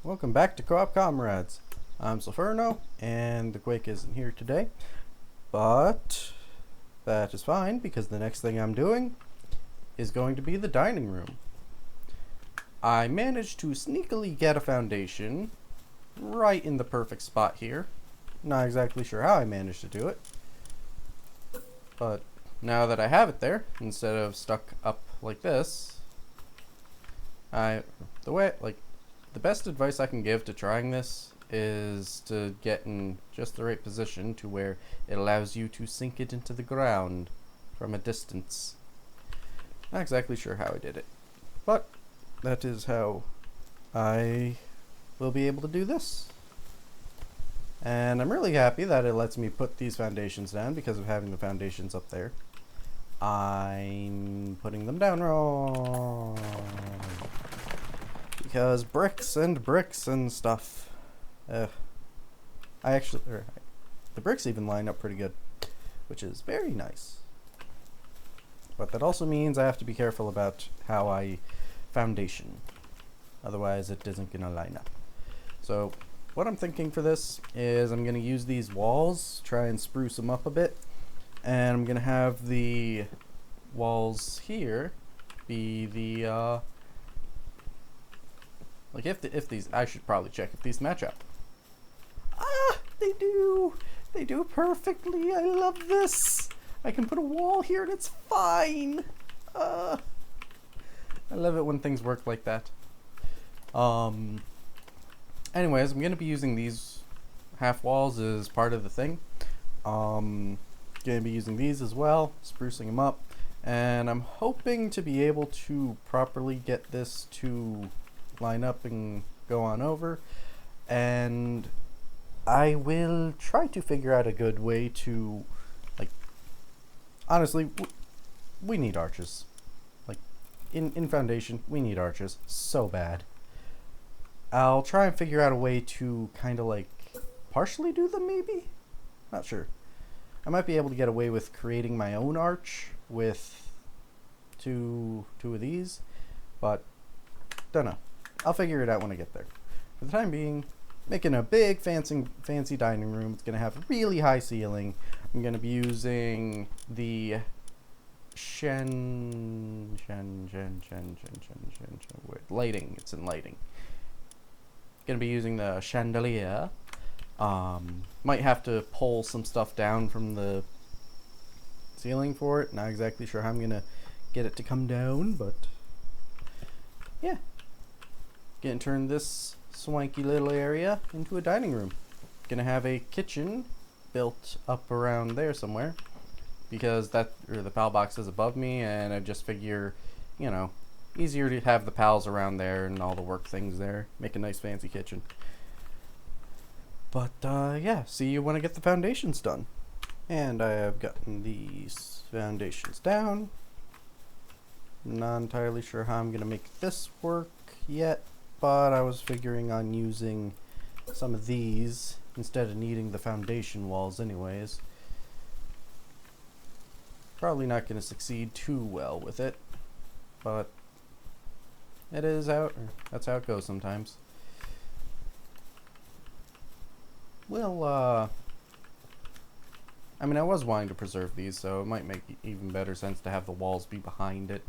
Welcome back to Co-op Comrades. I'm Soulfrno, and the Quake isn't here today, but that is fine because the next thing I'm doing is going to be the dining room. I managed to sneakily get a foundation right in the perfect spot here. Not exactly sure how I managed to do it, but now that I have it there, instead of stuck up like this, the best advice I can give to trying this is to get in just the right position to where it allows you to sink it into the ground from a distance. Not exactly sure how I did it, but that is how I will be able to do this. And I'm really happy that it lets me put these foundations down because of having the foundations up there. I'm putting them down wrong. Because bricks and stuff. The bricks even line up pretty good, which is very nice. But that also means I have to be careful about how I foundation. Otherwise it isn't gonna line up. So what I'm thinking for this is I'm gonna use these walls, try and spruce them up a bit. And I'm gonna have the walls here be the if these, I should probably check if these match up. Ah, they do. They do perfectly. I love this. I can put a wall here and it's fine. I love it when things work like that. Anyways, I'm gonna be using these half walls as part of the thing. Gonna be using these as well, sprucing them up, and I'm hoping to be able to properly get this to line up and go on over, and I will try to figure out a good way to, like, honestly, we need arches. Like, in Foundation, we need arches so bad. I'll try and figure out a way to kind of like partially do them, maybe? Not sure. I might be able to get away with creating my own arch with two of these, but don't know. I'll figure it out when I get there. For the time being, making a big fancy dining room. It's gonna have a really high ceiling. I'm gonna be using the lighting. It's in lighting. Gonna be using the chandelier. Might have to pull some stuff down from the ceiling for it. Not exactly sure how I'm gonna get it to come down, but yeah. Gonna turn this swanky little area into a dining room. Gonna have a kitchen built up around there somewhere because the PAL box is above me, and I just figure, you know, easier to have the PALs around there and all the work things there. Make a nice fancy kitchen. But yeah, see you when I get the foundations done. And I have gotten these foundations down. Not entirely sure how I'm gonna make this work yet, but I was figuring on using some of these instead of needing the foundation walls anyways. Probably not gonna succeed too well with it, but that's how it goes sometimes. Well, I mean, I was wanting to preserve these, so it might make even better sense to have the walls be behind it.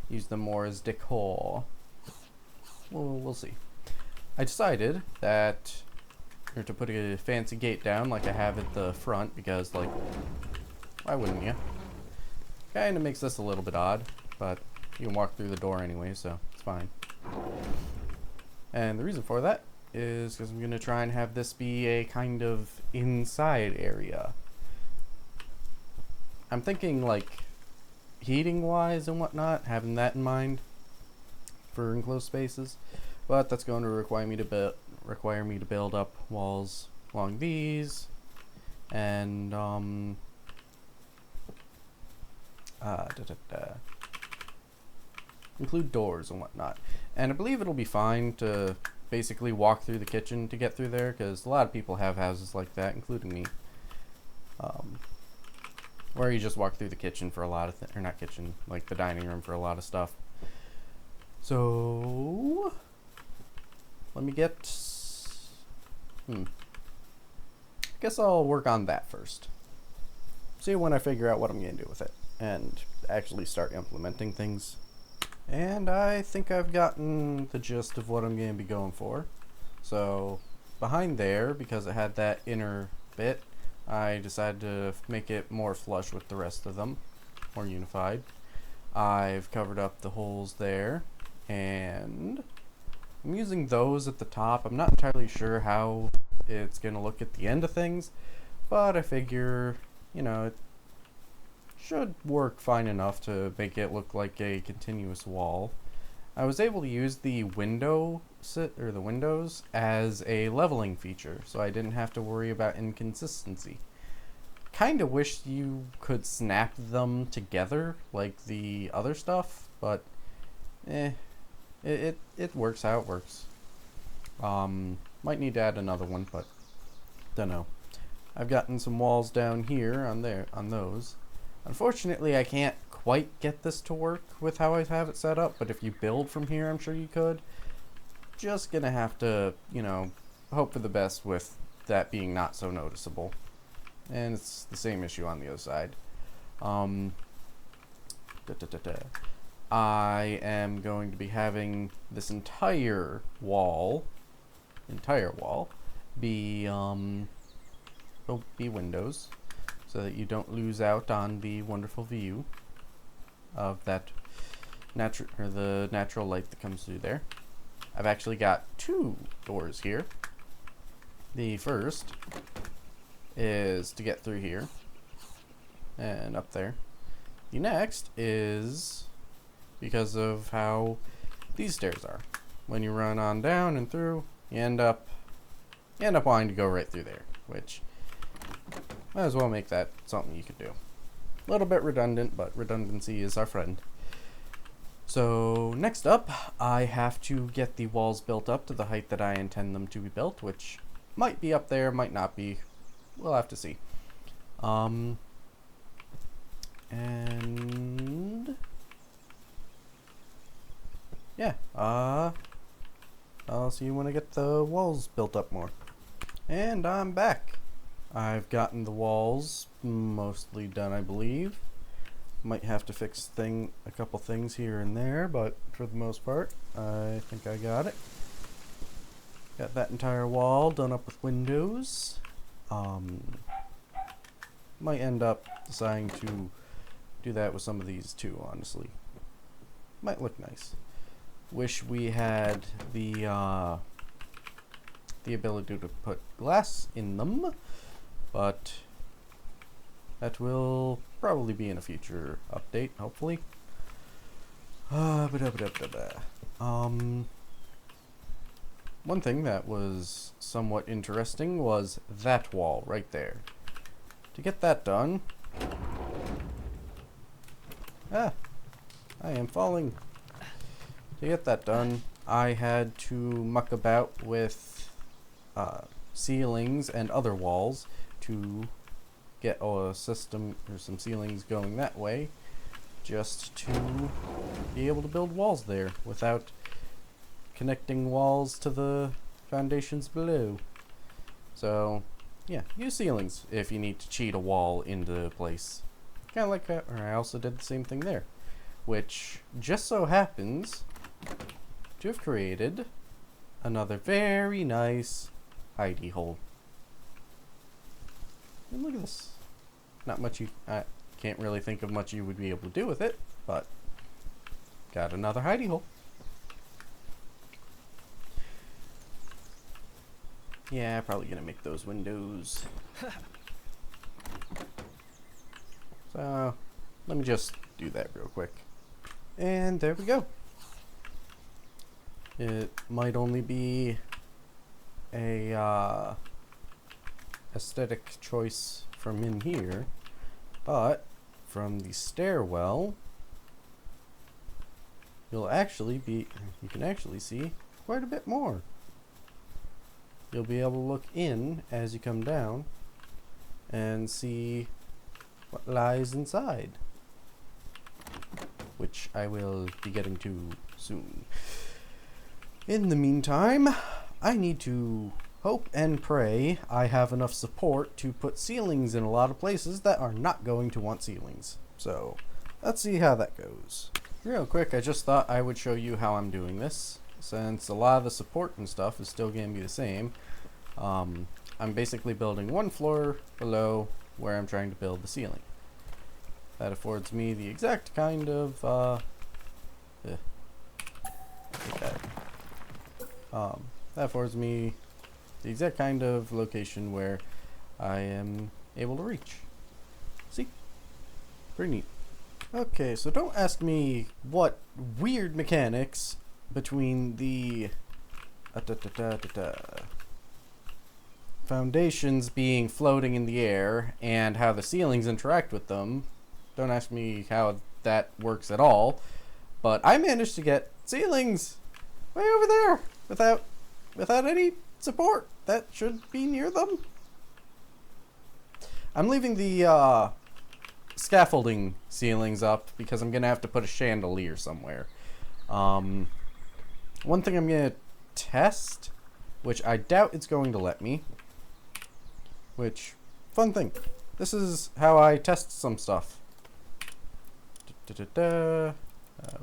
Use them more as decor. We'll see. I decided that to put a fancy gate down like I have at the front, because, like, why wouldn't you? Kind of makes this a little bit odd, but you can walk through the door anyway, so it's fine. And the reason for that is because I'm going to try and have this be a kind of inside area. I'm thinking, like, heating wise and whatnot, having that in mind for enclosed spaces, but that's going to require me to build up walls along these, and include doors and whatnot. And I believe it'll be fine to basically walk through the kitchen to get through there, because a lot of people have houses like that, including me, where you just walk through the kitchen for a lot of or not kitchen, like the dining room for a lot of stuff. So let me get Guess I'll work on that first. See when I figure out what I'm going to do with it and actually start implementing things. And I think I've gotten the gist of what I'm going to be going for. So behind there, because it had that inner bit, I decided to make it more flush with the rest of them, more unified. I've covered up the holes there, and I'm using those at the top. I'm not entirely sure how it's going to look at the end of things, but I figure, you know, it should work fine enough to make it look like a continuous wall. I was able to use the windows as a leveling feature, so I didn't have to worry about inconsistency. Kinda wish you could snap them together like the other stuff, but it works how it works. Might need to add another one, but don't know. I've gotten some walls down here on those. Unfortunately, I can't quite get this to work with how I have it set up, but if you build from here, I'm sure you could. Just gonna have to, you know, hope for the best with that being not so noticeable. And it's the same issue on the other side. I am going to be having this entire wall be windows, so that you don't lose out on the wonderful view of that the natural light that comes through there. I've actually got two doors here. The first is to get through here and up there. The next is because of how these stairs are. When you run on down and through, you end up wanting to go right through there, which might as well make that something you could do. A little bit redundant, but redundancy is our friend. So next up, I have to get the walls built up to the height that I intend them to be built, which might be up there, might not be. We'll have to see. And yeah, I'll see you when I get the walls built up more. And I'm back. I've gotten the walls mostly done, I believe. Might have to fix a couple things here and there, but for the most part, I think I got it. Got that entire wall done up with windows. Might end up deciding to do that with some of these too, honestly. Might look nice. Wish we had the ability to put glass in them, but that will probably be in a future update, hopefully. One thing that was somewhat interesting was that wall right there. To get that done... I am falling. To get that done, I had to muck about with ceilings and other walls to get a system or some ceilings going that way, just to be able to build walls there without connecting walls to the foundations below. So yeah, use ceilings if you need to cheat a wall into place. Kind of like that, or I also did the same thing there, which just so happens to have created another very nice hidey hole. And look at this. Not much I can't really think of much you would be able to do with it, but got another hidey hole. Yeah, probably gonna make those windows. So, let me just do that real quick. And there we go. It might only be a aesthetic choice from in here, but from the stairwell, you can actually see quite a bit more. You'll be able to look in as you come down and see what lies inside, which I will be getting to soon. In the meantime, I need to hope and pray I have enough support to put ceilings in a lot of places that are not going to want ceilings. So let's see how that goes. Real quick, I just thought I would show you how I'm doing this, since a lot of the support and stuff is still going to be the same. I'm basically building one floor below where I'm trying to build the ceiling. That affords me the exact kind of that affords me the exact kind of location where I am able to reach. See? Pretty neat. Okay, so don't ask me what weird mechanics between the foundations being floating in the air and how the ceilings interact with them. Don't ask me how that works at all. But I managed to get ceilings way over there without any support that should be near them. I'm leaving the scaffolding ceilings up because I'm gonna have to put a chandelier somewhere. One thing I'm gonna test, which I doubt it's going to let me, which, fun thing, this is how I test some stuff.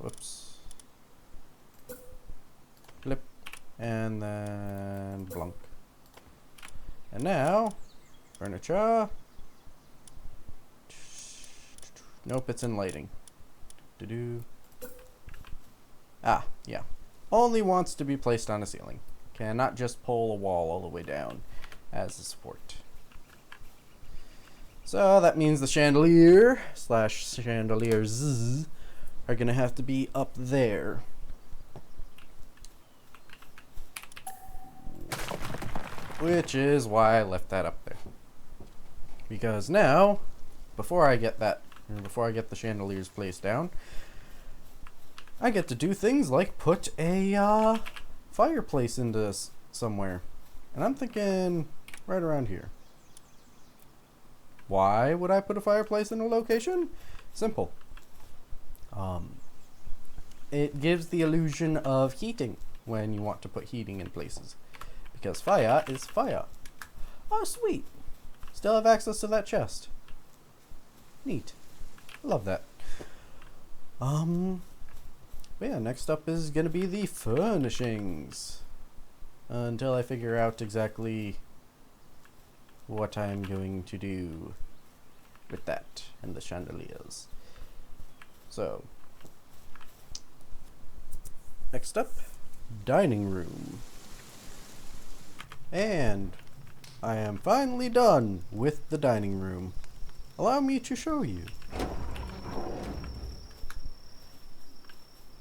Whoops. Flip, and then blunk. And now, furniture. Nope, it's in lighting. Ah, yeah. Only wants to be placed on a ceiling. Cannot just pull a wall all the way down as a support. So that means the chandelier / chandeliers are gonna have to be up there. Which is why I left that up there. Because now, before I get the chandeliers placed down, I get to do things like put a fireplace into somewhere. And I'm thinking right around here. Why would I put a fireplace in a location? Simple. It gives the illusion of heating when you want to put heating in places. Because fire is fire. Oh, sweet. Still have access to that chest. Neat. Love that. Yeah, next up is gonna be the furnishings. Until I figure out exactly what I'm going to do with that and the chandeliers. So, next up, dining room. And I am finally done with the dining room. Allow me to show you.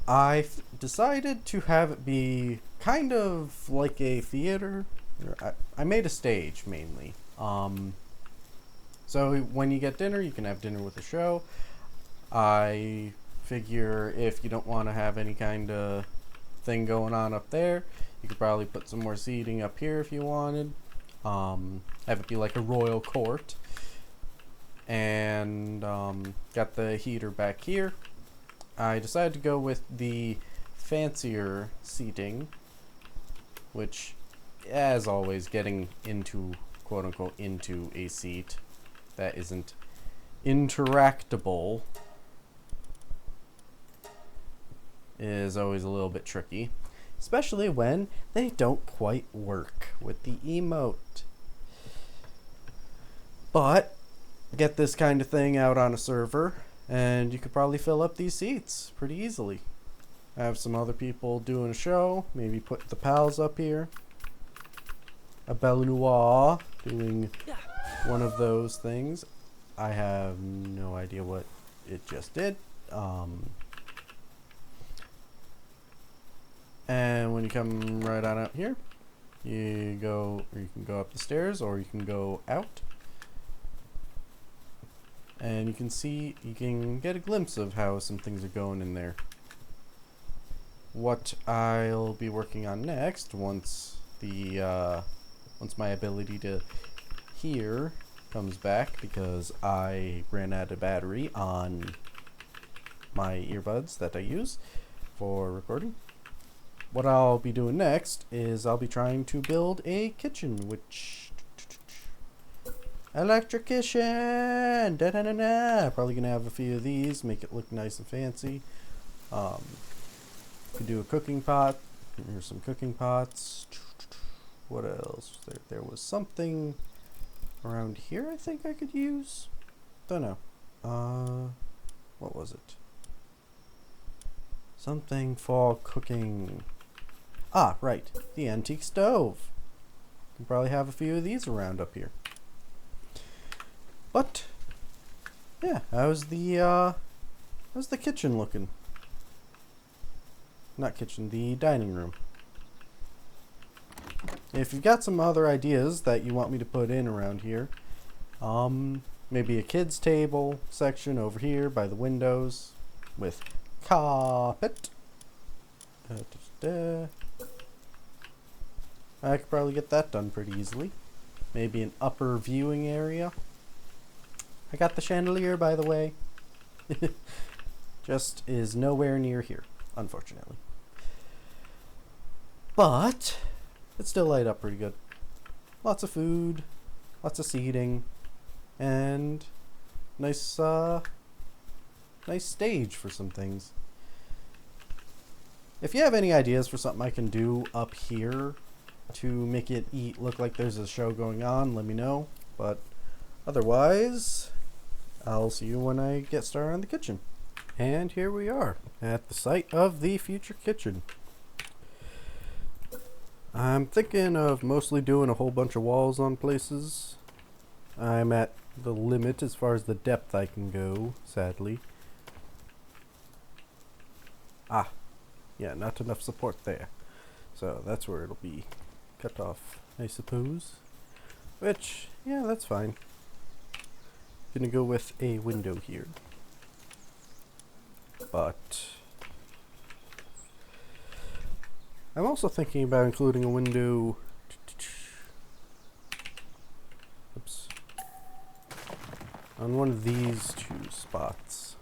I decided to have it be kind of like a theater. I made a stage mainly. So when you get dinner, you can have dinner with a show. I figure if you don't want to have any kind of thing going on up there, you could probably put some more seating up here if you wanted. Have it be like a royal court. And got the heater back here. I decided to go with the fancier seating, which, as always, getting into, quote-unquote, into a seat that isn't interactable is always a little bit tricky, especially when they don't quite work with the emote. But get this kind of thing out on a server, and you could probably fill up these seats pretty easily. Have some other people doing a show, maybe put the pals up here. A Belle Noire doing one of those things. I have no idea what it just did. And when you come right on out here, you can go up the stairs or you can go out. And you can get a glimpse of how some things are going in there. What I'll be working on next, once my ability to hear comes back, because I ran out of battery on my earbuds that I use for recording. what I'll be doing next is I'll be trying to build a kitchen, which electric kitchen. Da -da -da -da. Probably gonna have a few of these, make it look nice and fancy. Could do a cooking pot. Here's some cooking pots. What else? There was something around here I think I could use. Don't know. What was it? Something for cooking. Ah, right. The antique stove. Can probably have a few of these around up here. But yeah, how's the kitchen looking? Not kitchen, the dining room. If you've got some other ideas that you want me to put in around here, maybe a kids table section over here by the windows with carpet. I could probably get that done pretty easily. Maybe an upper viewing area. I got the chandelier, by the way. Just is nowhere near here, unfortunately. But it's still light up pretty good. Lots of food, lots of seating, and nice stage for some things. If you have any ideas for something I can do up here to make it look like there's a show going on, let me know. But otherwise, I'll see you when I get started on the kitchen. And here we are at the site of the future kitchen. I'm thinking of mostly doing a whole bunch of walls on places. I'm at the limit as far as the depth I can go, sadly. Ah, yeah, not enough support there. So that's where it'll be cut off, I suppose. Which, yeah, that's fine. Gonna go with a window here. But I'm also thinking about including a window. Oops. On one of these two spots.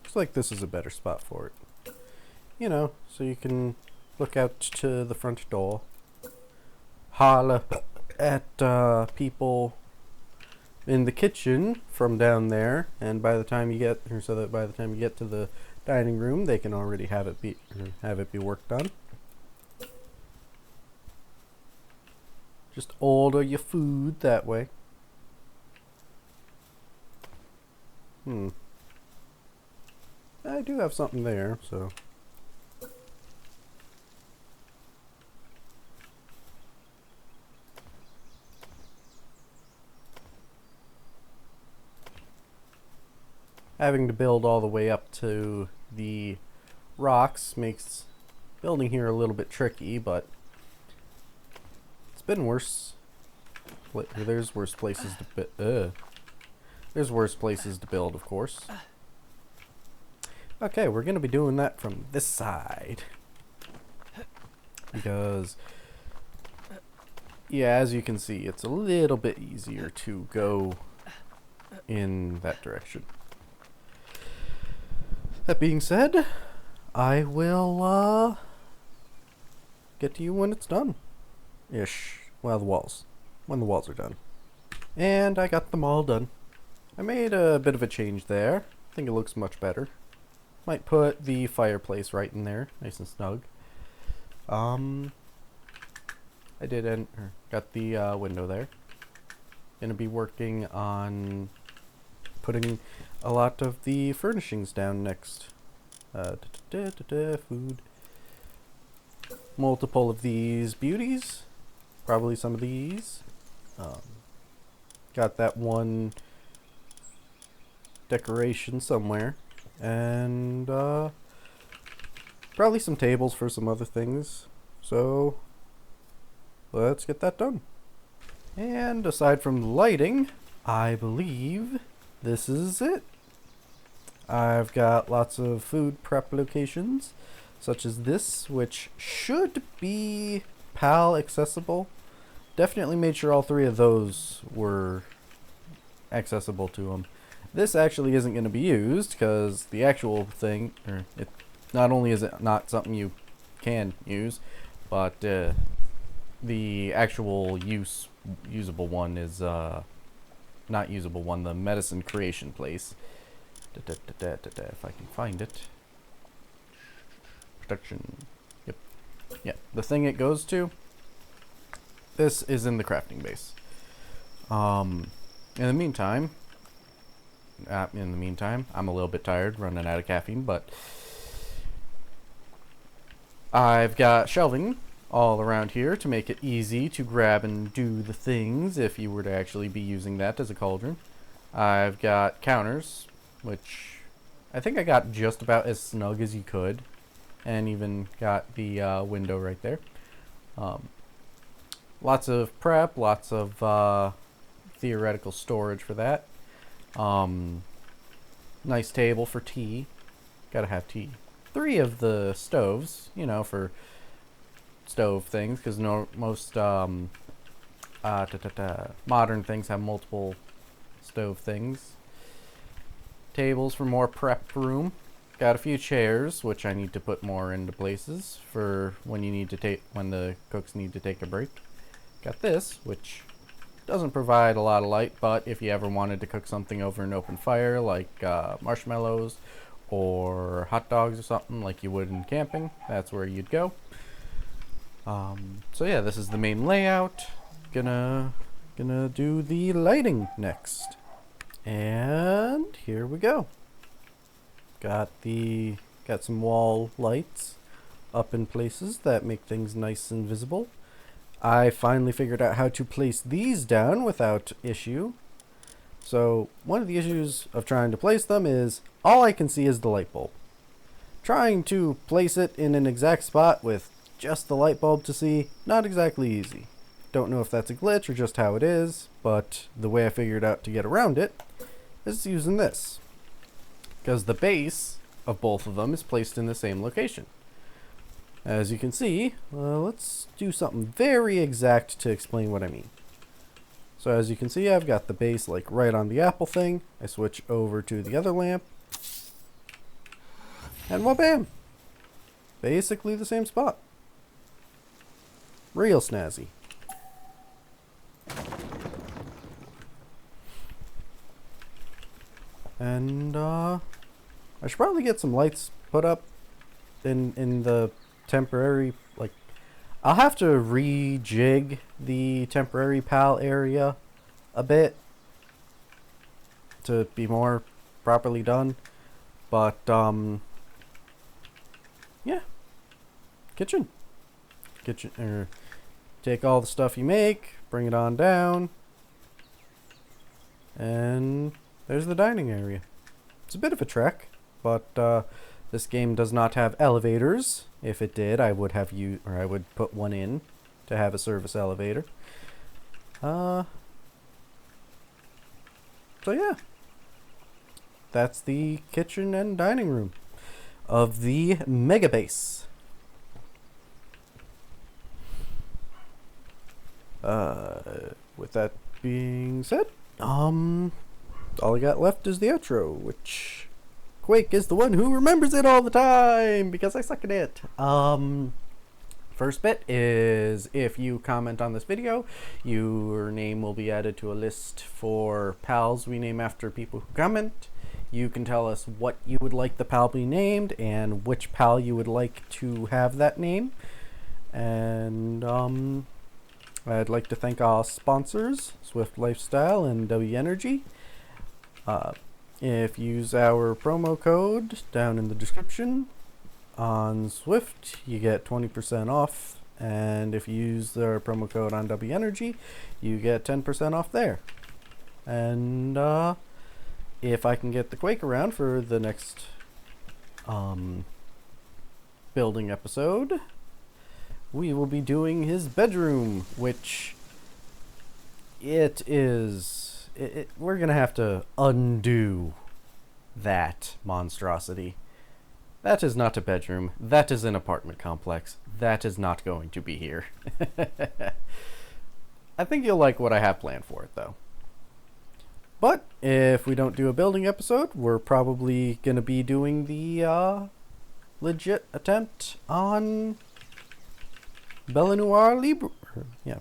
Looks like this is a better spot for it. You know, so you can look out to the front door, holler at people in the kitchen from down there, and by the time you get, or so that by the time you get to the dining room, they can already have it be worked on. Just order your food that way. I do have something there, so. Having to build all the way up to the rocks makes building here a little bit tricky, but it's been worse. There's worse places to there's worse places to build, of course. Okay, we're gonna be doing that from this side because, yeah, as you can see, it's a little bit easier to go in that direction. That being said, I will get to you when it's done. Ish. Well, when the walls are done. And I got them all done. I made a bit of a change there. I think it looks much better. Might put the fireplace right in there, nice and snug. I got the window there. Gonna be working on putting a lot of the furnishings down next. Food. Multiple of these beauties. Probably some of these. Got that one decoration somewhere. And probably some tables for some other things. So let's get that done. And aside from the lighting, I believe this is it. I've got lots of food prep locations, such as this, which should be PAL accessible. Definitely made sure all three of those were accessible to them. This actually isn't going to be used because the actual thing, Not only is it not something you can use, but the actual usable one is not usable one, the medicine creation place. If I can find it. Production. Yep. Yeah, the thing it goes to, this is in the crafting base. In the meantime, I'm a little bit tired, running out of caffeine, but I've got shelving all around here to make it easy to grab and do the things if you were to actually be using that as a cauldron. I've got counters, which I think I got just about as snug as you could, and even got the window right there. Lots of prep, lots of theoretical storage for that. Nice table for tea. Gotta have tea. 3 of the stoves, you know, for stove things, because most modern things have multiple stove things. Tables for more prep room. Got a few chairs, which I need to put more into places for when you need to when the cooks need to take a break. Got this, which doesn't provide a lot of light, but if you ever wanted to cook something over an open fire, like marshmallows or hot dogs or something like you would in camping, that's where you'd go. So yeah, this is the main layout. Gonna do the lighting next. And here we go. Got some wall lights up in places that make things nice and visible. I finally figured out how to place these down without issue. So one of the issues of trying to place them is all I can see is the light bulb. Trying to place it in an exact spot with just the light bulb to see, not exactly easy. Don't know if that's a glitch or just how it is, but the way I figured out to get around it is using this. Because the base of both of them is placed in the same location. As you can see, let's do something very exact to explain what I mean. So as you can see, I've got the base like right on the apple thing. I switch over to the other lamp. And wha-bam! Basically the same spot. Real snazzy. And I should probably get some lights put up in the temporary, like, I'll have to rejig the temporary PAL area a bit to be more properly done. But yeah. Kitchen, take all the stuff you make, bring it on down, and there's the dining area. It's a bit of a trek, but this game does not have elevators. If it did, I would put one in to have a service elevator. So yeah, that's the kitchen and dining room of the Mega Base. With that being said, all I got left is the outro, which Quake is the one who remembers it all the time because I suck at it. First bit is if you comment on this video, your name will be added to a list for pals we name after people who comment. You can tell us what you would like the pal be named and which pal you would like to have that name. And I'd like to thank our sponsors, Swift Lifestyle and W Energy. If you use our promo code down in the description on Swift, you get 20% off. And if you use their promo code on W Energy, you get 10% off there. And if I can get the Quake around for the next building episode, we will be doing his bedroom, which we're gonna have to undo that monstrosity. That is not a bedroom. That is an apartment complex. That is not going to be here. I think you'll like what I have planned for it, though. But if we don't do a building episode, we're probably gonna be doing the legit attempt on Bellenoir Libro. Yeah,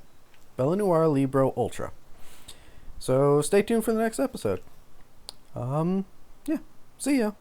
Bellenoir Libro Ultra. So stay tuned for the next episode. Yeah, see ya.